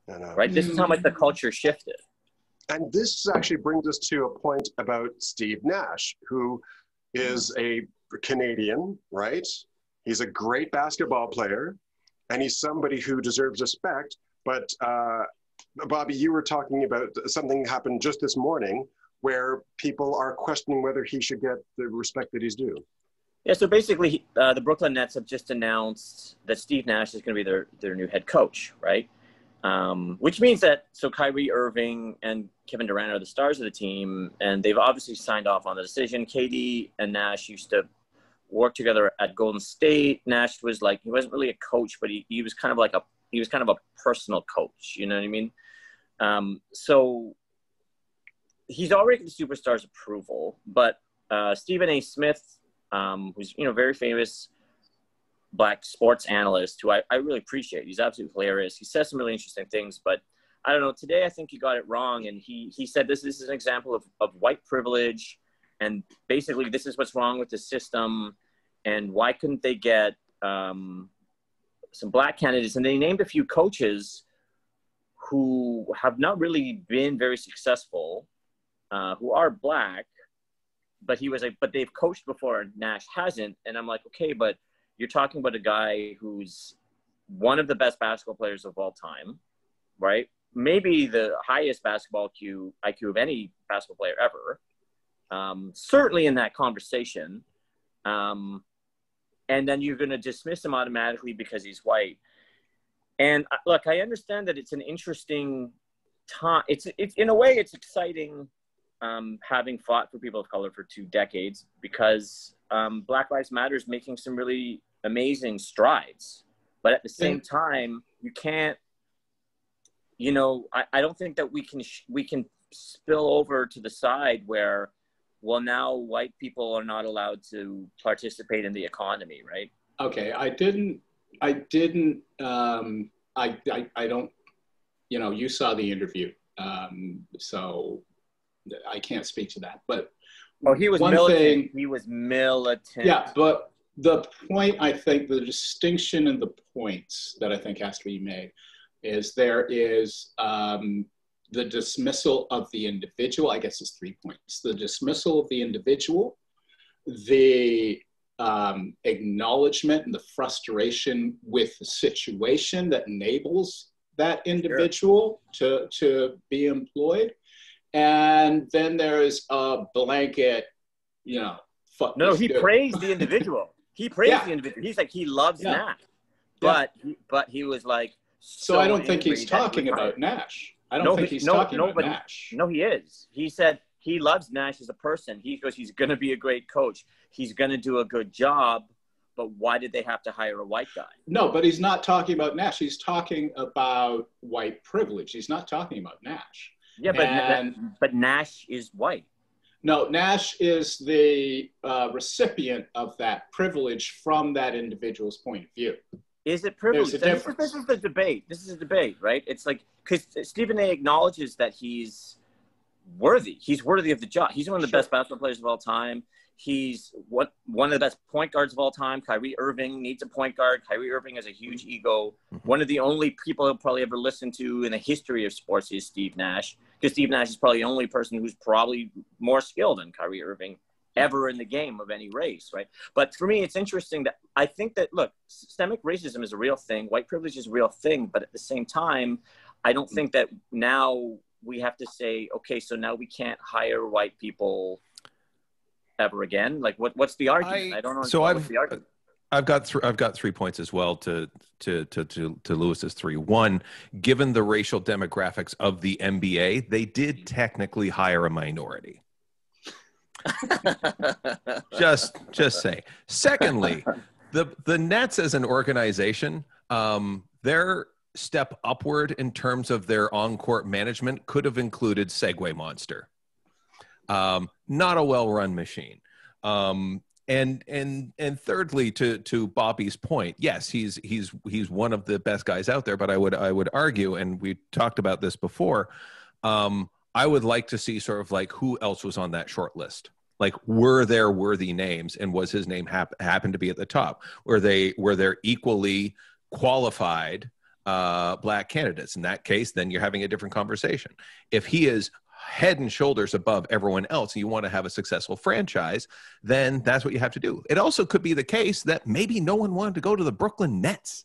I know. right? This is how much the culture shifted. And this actually brings us to a point about Steve Nash, who is a Canadian, right? He's a great basketball player, and he's somebody who deserves respect. But Bobby, you were talking about something happened just this morning where people are questioning whether he should get the respect that he's due. Yeah, so basically, the Brooklyn Nets have just announced that Steve Nash is going to be their new head coach, right? Which means that, so Kyrie Irving and Kevin Durant are the stars of the team, and they've obviously signed off on the decision. KD and Nash used to work together at Golden State. Nash was like, he wasn't really a coach, but he was kind of like he was kind of a personal coach, you know what I mean? So he's already the superstar's approval, but Stephen A. Smith, who's, very famous Black sports analyst, who I really appreciate. He's absolutely hilarious. He says some really interesting things, but I don't know. Today, I think he got it wrong. And he said this is an example of white privilege. And basically, this is what's wrong with the system. And why couldn't they get some Black candidates? And they named a few coaches who have not really been very successful, who are Black. But he was like, but they've coached before, and Nash hasn't. And I'm like, okay, but you're talking about a guy who's one of the best basketball players of all time, right? Maybe the highest basketball IQ of any basketball player ever. Certainly in that conversation. And then you're going to dismiss him automatically because he's white. And look, I understand that it's an interesting time. It's in a way, it's exciting. Having fought for people of color for 2 decades, because Black Lives Matter is making some really amazing strides. But at the same time, you can't, I don't think that we can spill over to the side where, well, now white people are not allowed to participate in the economy, right? Okay, I don't, you saw the interview. So I can't speak to that, but he was militant. He was militant. Yeah, but the point, I think, the distinction and the points that I think has to be made is there is the dismissal of the individual. I guess it's 3 points: the dismissal of the individual, the acknowledgement and the frustration with the situation that enables that individual to be employed. And then there is a blanket, fuck. No, he praised the individual. He praised the individual. He's like, he loves Nash. But he was like, so I don't think he's talking about Nash. I don't think he's talking about Nash. No, he is. He said he loves Nash as a person. He goes, he's going to be a great coach. He's going to do a good job. But why did they have to hire a white guy? No, but he's not talking about Nash. He's talking about white privilege. He's not talking about Nash. Yeah, but Nash is white. No, Nash is the recipient of that privilege from that individual's point of view. Is it privilege? There's a difference. This is the debate. This is a debate, right? It's like, because Stephen A. acknowledges that he's worthy. He's worthy of the job. He's one of the best basketball players of all time. He's one of the best point guards of all time. Kyrie Irving needs a point guard. Kyrie Irving has a huge ego. One of the only people he'll probably ever listen to in the history of sports is Steve Nash, because Steve Nash is probably the only person who's probably more skilled than Kyrie Irving ever in the game of any race, right? But for me, it's interesting that I think that, look, systemic racism is a real thing. White privilege is a real thing. But at the same time, I don't think that now we have to say, okay, so now we can't hire white people ever again. Like, what's the argument? I don't know. So what's the argument? I've got 3 points as well to Lewis's 3. One, given the racial demographics of the NBA, they did technically hire a minority. just say. Secondly, the Nets as an organization, their step upward in terms of their on-court management could have included Segway Monster. Not a well-run machine. And thirdly, to Bobby's point, yes, he's one of the best guys out there. But I would argue, and we talked about this before, I would like to see sort of like who else was on that short list. Like, were there worthy names, and was his name happen to be at the top? Were they equally qualified black candidates. In that case, then you're having a different conversation. If he is head and shoulders above everyone else and you want to have a successful franchise, then that's what you have to do. It also could be the case that maybe no one wanted to go to the Brooklyn Nets.